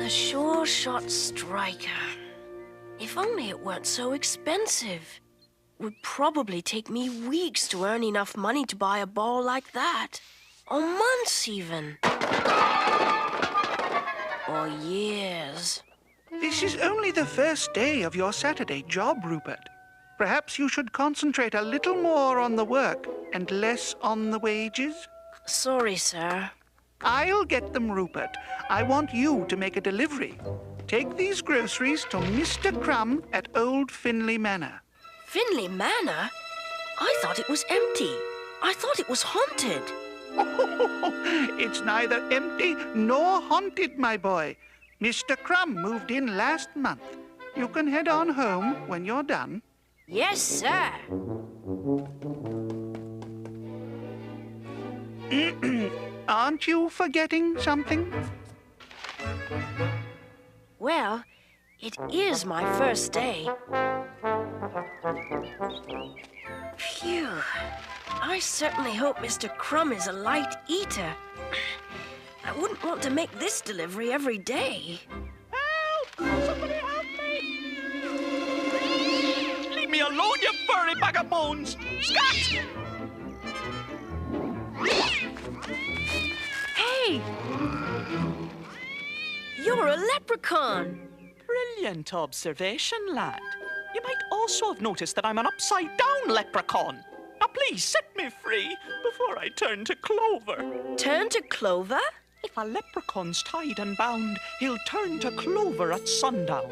A sure-shot striker. If only it weren't so expensive. Would probably take me weeks to earn enough money to buy a ball like that. Or months, even. Or years. This is only the first day of your Saturday job, Rupert. Perhaps you should concentrate a little more on the work and less on the wages. Sorry, sir. I'll get them, Rupert. I want you to make a delivery. Take these groceries to Mr. Crumb at Old Finley Manor. Finley Manor? I thought it was empty. I thought it was haunted. It's neither empty nor haunted, my boy. Mr. Crumb moved in last month. You can head on home when you're done. Yes, sir. Aren't you forgetting something? Well, it is my first day. Phew. I certainly hope Mr. Crumb is a light eater. I wouldn't want to make this delivery every day. Help! Somebody help me! Leave me alone, you furry bag of bones! Scat! Hey! You're a leprechaun. Brilliant observation, lad. You might also have noticed that I'm an upside-down leprechaun. Now, please set me free before I turn to clover. Turn to clover? If a leprechaun's tied and bound, he'll turn to clover at sundown.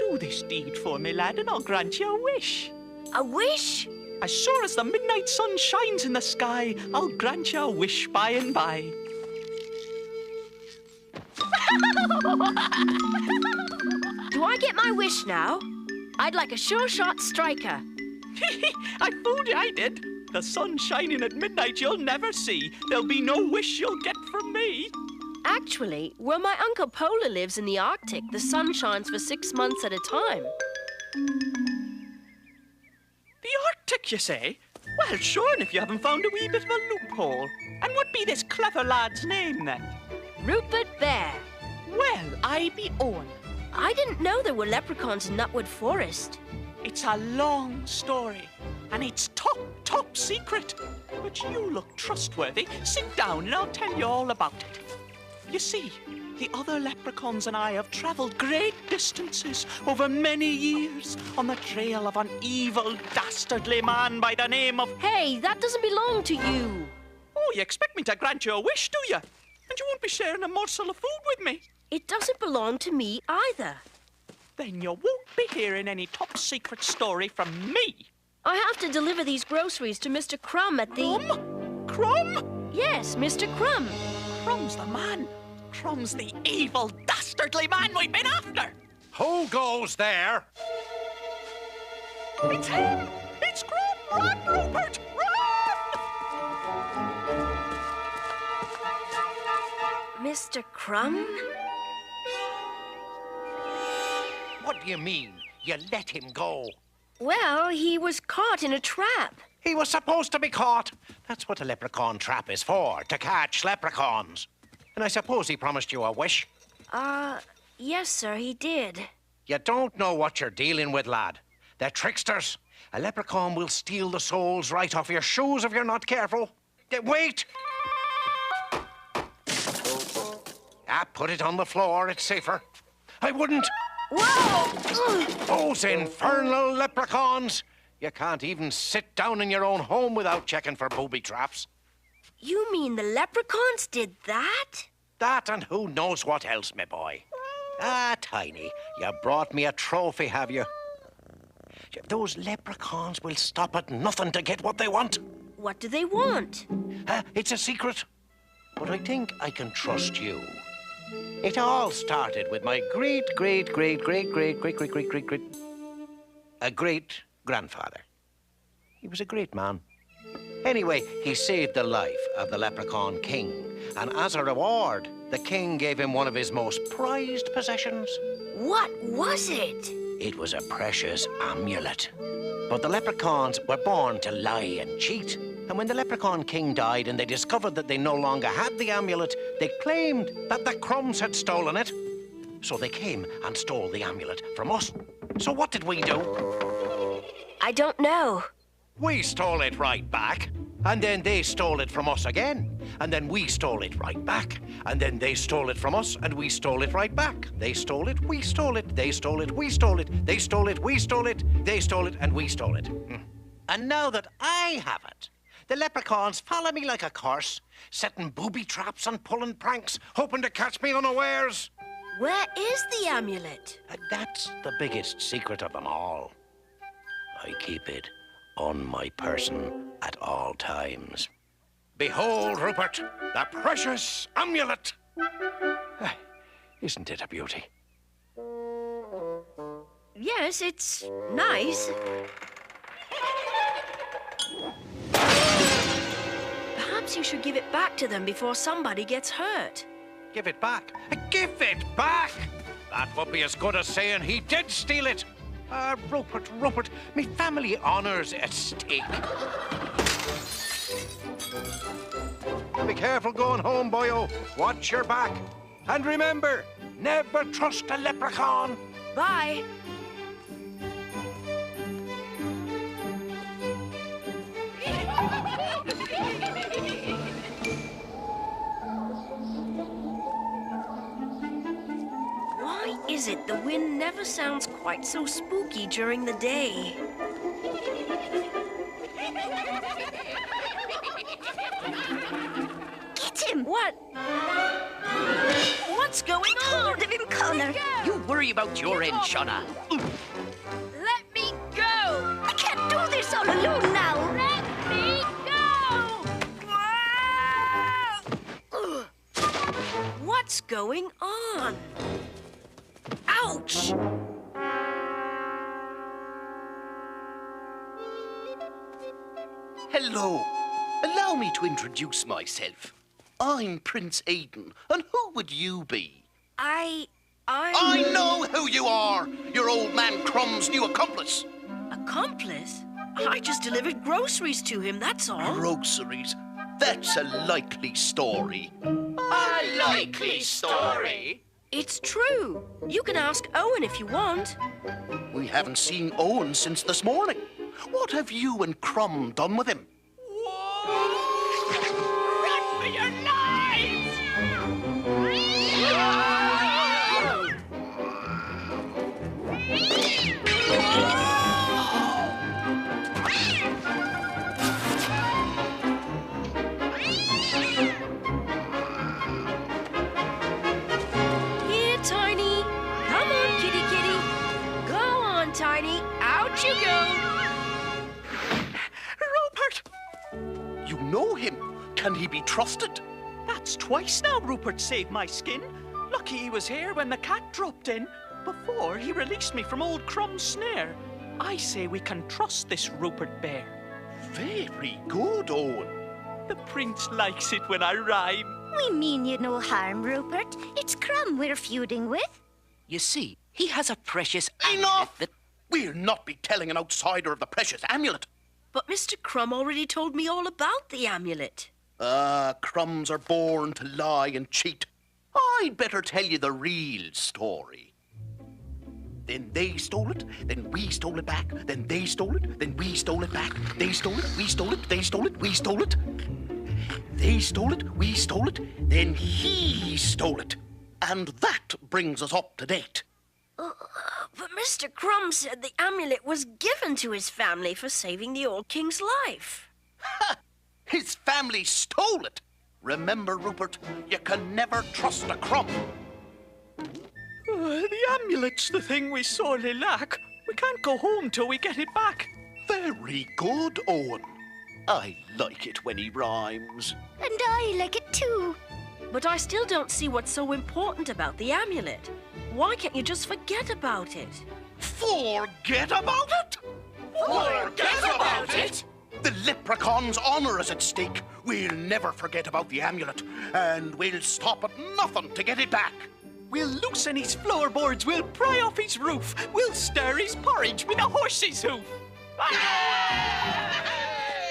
Do this deed for me, lad, and I'll grant you a wish. A wish? As sure as the midnight sun shines in the sky, I'll grant you a wish by and by. Do I get my wish now? I'd like a sure-shot striker. I fooled you, I did. The sun shining at midnight you'll never see. There'll be no wish you'll get from me. Actually, where my Uncle Polar lives in the Arctic, the sun shines for 6 months at a time. The Arctic, you say? Well, sure, and if you haven't found a wee bit of a loophole. And what be this clever lad's name, then? Rupert Bear. Well, I be own. I didn't know there were leprechauns in Nutwood Forest. It's a long story, and it's top secret. But you look trustworthy. Sit down and I'll tell you all about it. You see, the other leprechauns and I have travelled great distances over many years on the trail of an evil, dastardly man by the name of... Hey, that doesn't belong to you. Oh, you expect me to grant you a wish, do you? And you won't be sharing a morsel of food with me. It doesn't belong to me either. Then you won't be hearing any top-secret story from me. I have to deliver these groceries to Mr. Crumb at the... Crumb? Yes, Mr. Crumb. Crumb's the man. Crumb's the evil, dastardly man we've been after. Who goes there? It's him! It's Crumb! Run, Rupert! Run! Mr. Crumb? What do you mean? You let him go? Well, he was caught in a trap. He was supposed to be caught. That's what a leprechaun trap is for, to catch leprechauns. And I suppose he promised you a wish? Yes, sir, he did. You don't know what you're dealing with, lad. They're tricksters. A leprechaun will steal the soles right off your shoes if you're not careful. Wait! Put it on the floor. It's safer. I wouldn't. Whoa! Those infernal leprechauns! You can't even sit down in your own home without checking for booby traps. You mean the leprechauns did that? That and who knows what else, my boy. Tiny, you brought me a trophy, have you? Those leprechauns will stop at nothing to get what they want. What do they want? It's a secret. But I think I can trust you. It all started with my great-grandfather. He was a great man. Anyway, he saved the life of the leprechaun king. And as a reward, the king gave him one of his most prized possessions. What was it? It was a precious amulet. But the leprechauns were born to lie and cheat. And when the leprechaun king died and they discovered that they no longer had the amulet, they claimed that the Crumbs had stolen it. So they came and stole the amulet from us. So what did we do? I don't know. We stole it right back. And then they stole it from us again. And then we stole it right back. And then they stole it from us, and we stole it right back. They stole it, we stole it, they stole it, we stole it, they stole it, we stole it, they stole it, and we stole it. And now that I have it, the leprechauns follow me like a curse, setting booby traps and pulling pranks, hoping to catch me unawares. Where is the amulet? And that's the biggest secret of them all. I keep it on my person at all times. Behold, Rupert, the precious amulet. Isn't it a beauty? Yes, it's nice. Perhaps you should give it back to them before somebody gets hurt. Give it back. Give it back! That would be as good as saying he did steal it. Rupert, me family honour's at stake. Be careful going home, boyo. Watch your back. And remember, never trust a leprechaun. Bye. Why is it the wind never sounds quite so spooky during the day? Get him! What? What's going on? Hold of him, Connor. You worry about your end, Shauna. Let me go! I can't do this all alone now. Let me go! What's going on? Ouch! Hello. Allow me to introduce myself. I'm Prince Aidan, and who would you be? I know who you are! You're old man Crumb's new accomplice. Accomplice? I just delivered groceries to him, that's all. Groceries? That's a likely story. A likely story? It's true. You can ask Owen if you want. We haven't seen Owen since this morning. What have you and Crumb done with him? Run for your lives! Here, Tiny. Come on, kitty kitty. Go on, Tiny. Out you go. Rupert! You know him. Can he be trusted? That's twice now Rupert saved my skin. Lucky he was here when the cat dropped in, before he released me from old Crumb's snare. I say we can trust this Rupert bear. Very good, Owen. The prince likes it when I rhyme. We mean you no harm, Rupert. It's Crumb we're feuding with. You see, he has a precious Enough! amulet that... We'll not be telling an outsider of the precious amulet. But Mr. Crumb already told me all about the amulet. Crumbs are born to lie and cheat. I'd better tell you the real story. Then they stole it, then we stole it back, then they stole it, then we stole it back. They stole it, we stole it, they stole it, we stole it. They stole it, we stole it, then he stole it. And that brings us up to date. But Mr. Crumb said the amulet was given to his family for saving the old king's life. His family stole it. Remember, Rupert, you can never trust a crumb. The amulet's the thing we sorely lack. We can't go home till we get it back. Very good, Owen. I like it when he rhymes. And I like it too. But I still don't see what's so important about the amulet. Why can't you just forget about it? Forget about it? Forget about it? The leprechaun's honor is at stake. We'll never forget about the amulet, and we'll stop at nothing to get it back. We'll loosen his floorboards, we'll pry off his roof, we'll stir his porridge with a horse's hoof.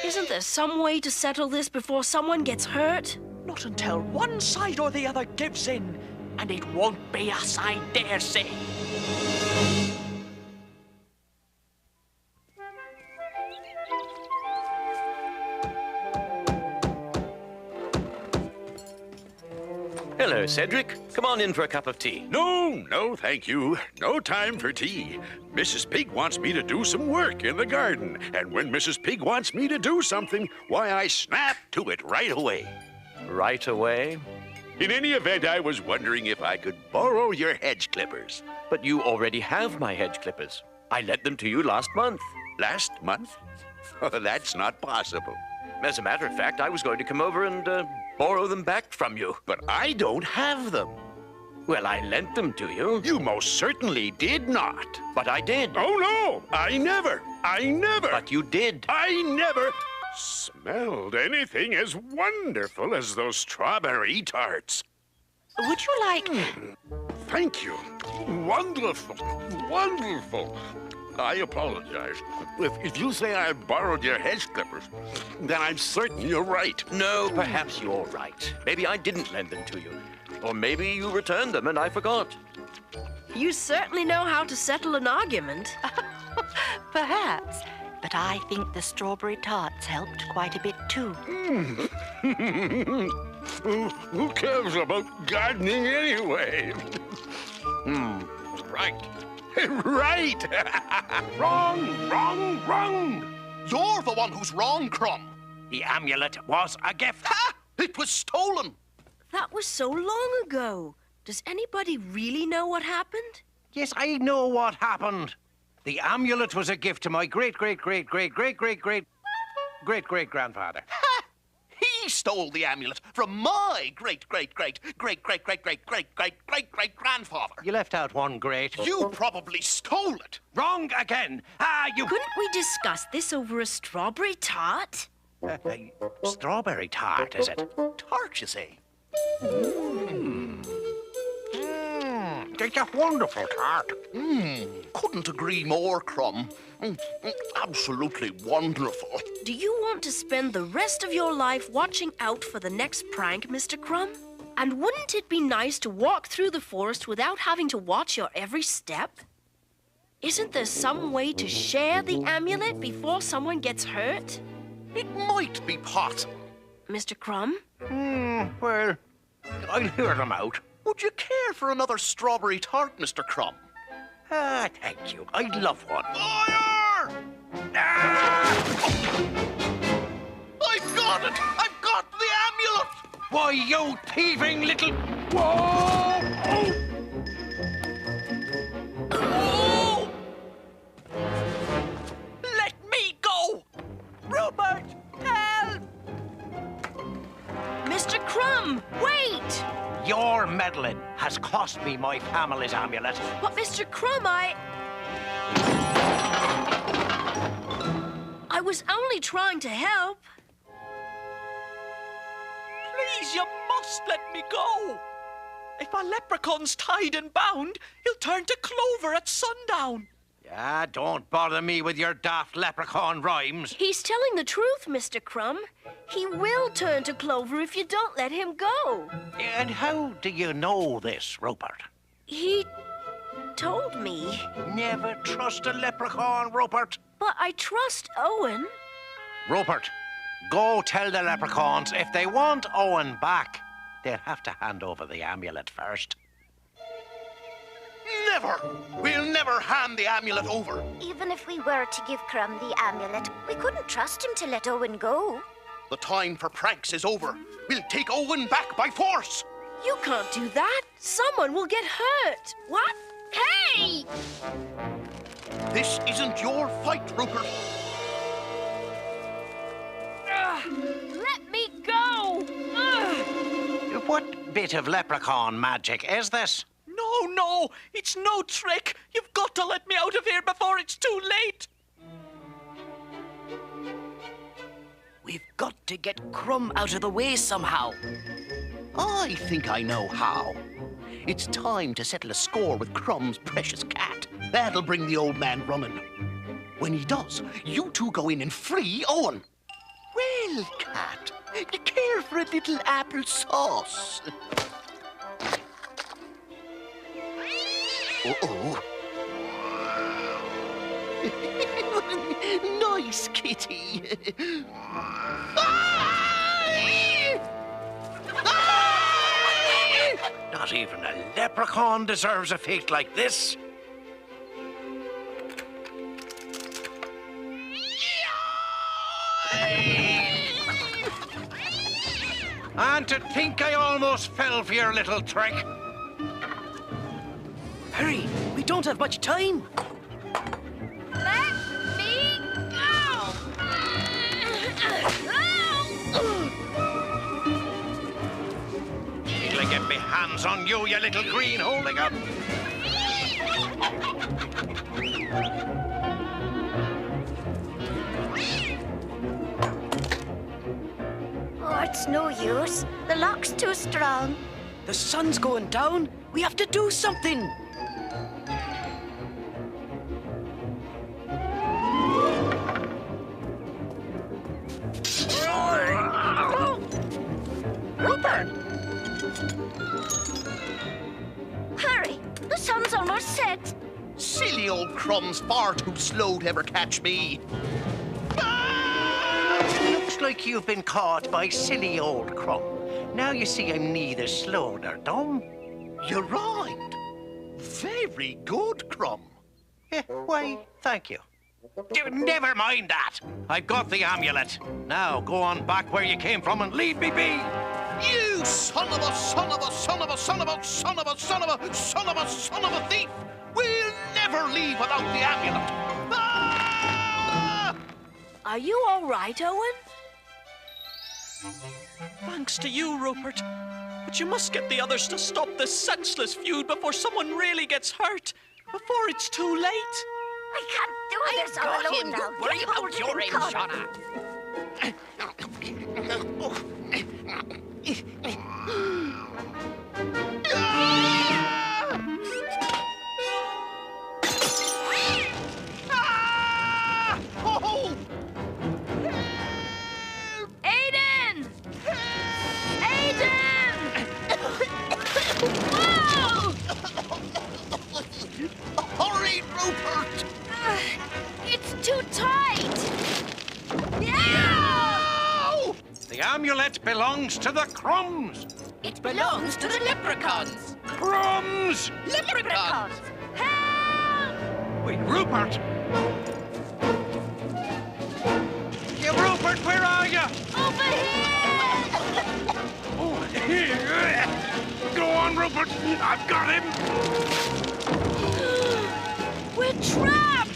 Isn't there some way to settle this before someone gets hurt? Not until one side or the other gives in. And it won't be us, I dare say. Hello, Cedric. Come on in for a cup of tea. No, thank you. No time for tea. Mrs. Pig wants me to do some work in the garden. And when Mrs. Pig wants me to do something, why, I snap to it right away. Right away? In any event, I was wondering if I could borrow your hedge clippers. But you already have my hedge clippers. I lent them to you last month. Last month? That's not possible. As a matter of fact, I was going to come over and borrow them back from you. But I don't have them. Well, I lent them to you. You most certainly did not. But I did. Oh, no! I never! But you did. I never smelled anything as wonderful as those strawberry tarts. Would you like... Thank you. Wonderful. Wonderful. I apologize. If you say I borrowed your hedge clippers, then I'm certain you're right. No, perhaps you're right. Maybe I didn't lend them to you. Or maybe you returned them and I forgot. You certainly know how to settle an argument. Perhaps. But I think the strawberry tarts helped quite a bit too. Who cares about gardening anyway? Right. Right! Wrong! You're the one who's wrong, Crumb. The amulet was a gift. Ha! It was stolen. That was so long ago. Does anybody really know what happened? Yes, I know what happened. The amulet was a gift to my great-great-great-great-great-great-great-great-great-grandfather. Ha! He stole the amulet from my great-great-great-great-great-great-great-great-great-great-grandfather. You left out one great. You probably stole it. Wrong again. You... Couldn't we discuss this over a strawberry tart? Strawberry tart, is it? Tart, you say? It's a wonderful tart. Couldn't agree more, Crumb. Absolutely wonderful. Do you want to spend the rest of your life watching out for the next prank, Mr. Crumb? And wouldn't it be nice to walk through the forest without having to watch your every step? Isn't there some way to share the amulet before someone gets hurt? It might be possible. Mr. Crumb? Well, I'll hear them out. Would you care for another strawberry tart, Mr. Crumb? Thank you. I'd love one. Fire! I've got it! I've got the amulet! Why, you thieving little... Oh! Let me go! Rupert, help! Mr. Crumb, wait! Your meddling has cost me my family's amulet. But Mr. Crumb, I was only trying to help. Please, you must let me go. If our leprechaun's tied and bound, he'll turn to clover at sundown. Yeah, don't bother me with your daft leprechaun rhymes. He's telling the truth, Mr. Crumb. He will turn to clover if you don't let him go. And how do you know this, Rupert? He told me. Never trust a leprechaun, Rupert. But I trust Owen. Rupert, go tell the leprechauns if they want Owen back, they'll have to hand over the amulet first. Never! We'll never hand the amulet over. Even if we were to give Crumb the amulet, we couldn't trust him to let Owen go. The time for pranks is over. We'll take Owen back by force. You can't do that. Someone will get hurt. What? Hey! This isn't your fight, Rupert. Let me go! What bit of leprechaun magic is this? No, it's no trick. You've got to let me out of here before it's too late. We've got to get Crumb out of the way somehow. I think I know how. It's time to settle a score with Crumb's precious cat. That'll bring the old man running. When he does, you two go in and free Owen. Well, cat, you care for a little apple sauce? Uh-oh. Nice kitty. Not even a leprechaun deserves a fate like this. And to think I almost fell for your little trick. Hurry, we don't have much time. Let me go! Till I get my hands on you, you little green hooligan. Oh, it's no use. The lock's too strong. The sun's going down. We have to do something. Rupert! Hurry! The sun's almost set. Silly old Crumb's far too slow to ever catch me. Looks like you've been caught by silly old Crumb. Now you see I'm neither slow nor dumb. You're right. Very good, Crumb. Why, thank you. Never mind that. I've got the amulet. Now go on back where you came from and leave me be. You son of a son of a son of a son of a son of a son of a son of a son of a thief! We'll never leave without the amulet. Ah! Are you all right, Owen? Thanks to you, Rupert. But you must get the others to stop this senseless feud before someone really gets hurt. Before it's too late. I can't do this all alone now. Don't worry about your end, Shauna. Aiden! Aiden! Whoa! Hurry, Rupert! It's too tight! No! The amulet belongs to the Crumbs. It belongs to the Leprechauns. Crumbs! Leprechauns! Wait, Rupert! Yeah, Rupert, where are you? Over here! Oh, go on, Rupert. I've got him. We're trapped!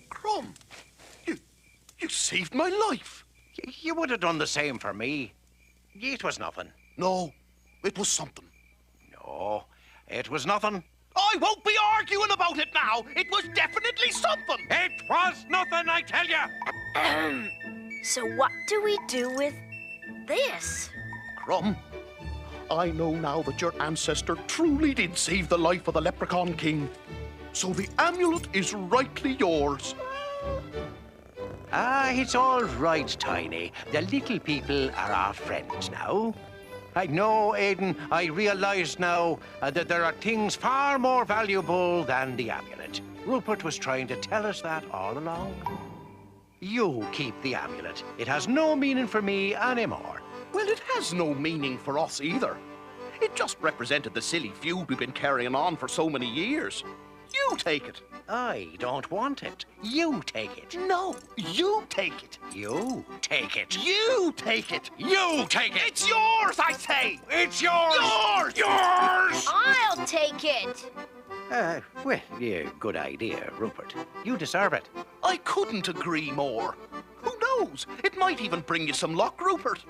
Crumb, you saved my life. You would have done the same for me. It was nothing. No, it was something. No, it was nothing. I won't be arguing about it now. It was definitely something. It was nothing, I tell you. So what do we do with this? Crumb, I know now that your ancestor truly did save the life of the Leprechaun King. So the amulet is rightly yours. It's all right, Tiny. The little people are our friends now. I know, Aiden, I realize now that there are things far more valuable than the amulet. Rupert was trying to tell us that all along. You keep the amulet. It has no meaning for me anymore. Well, it has no meaning for us either. It just represented the silly feud we've been carrying on for so many years. You take it. I don't want it. You take it. No, you take it. You take it. You take it. You take it. It's yours, I say. It's yours. Yours. Yours. I'll take it! Well, yeah, good idea, Rupert. You deserve it. I couldn't agree more. Who knows? It might even bring you some luck, Rupert.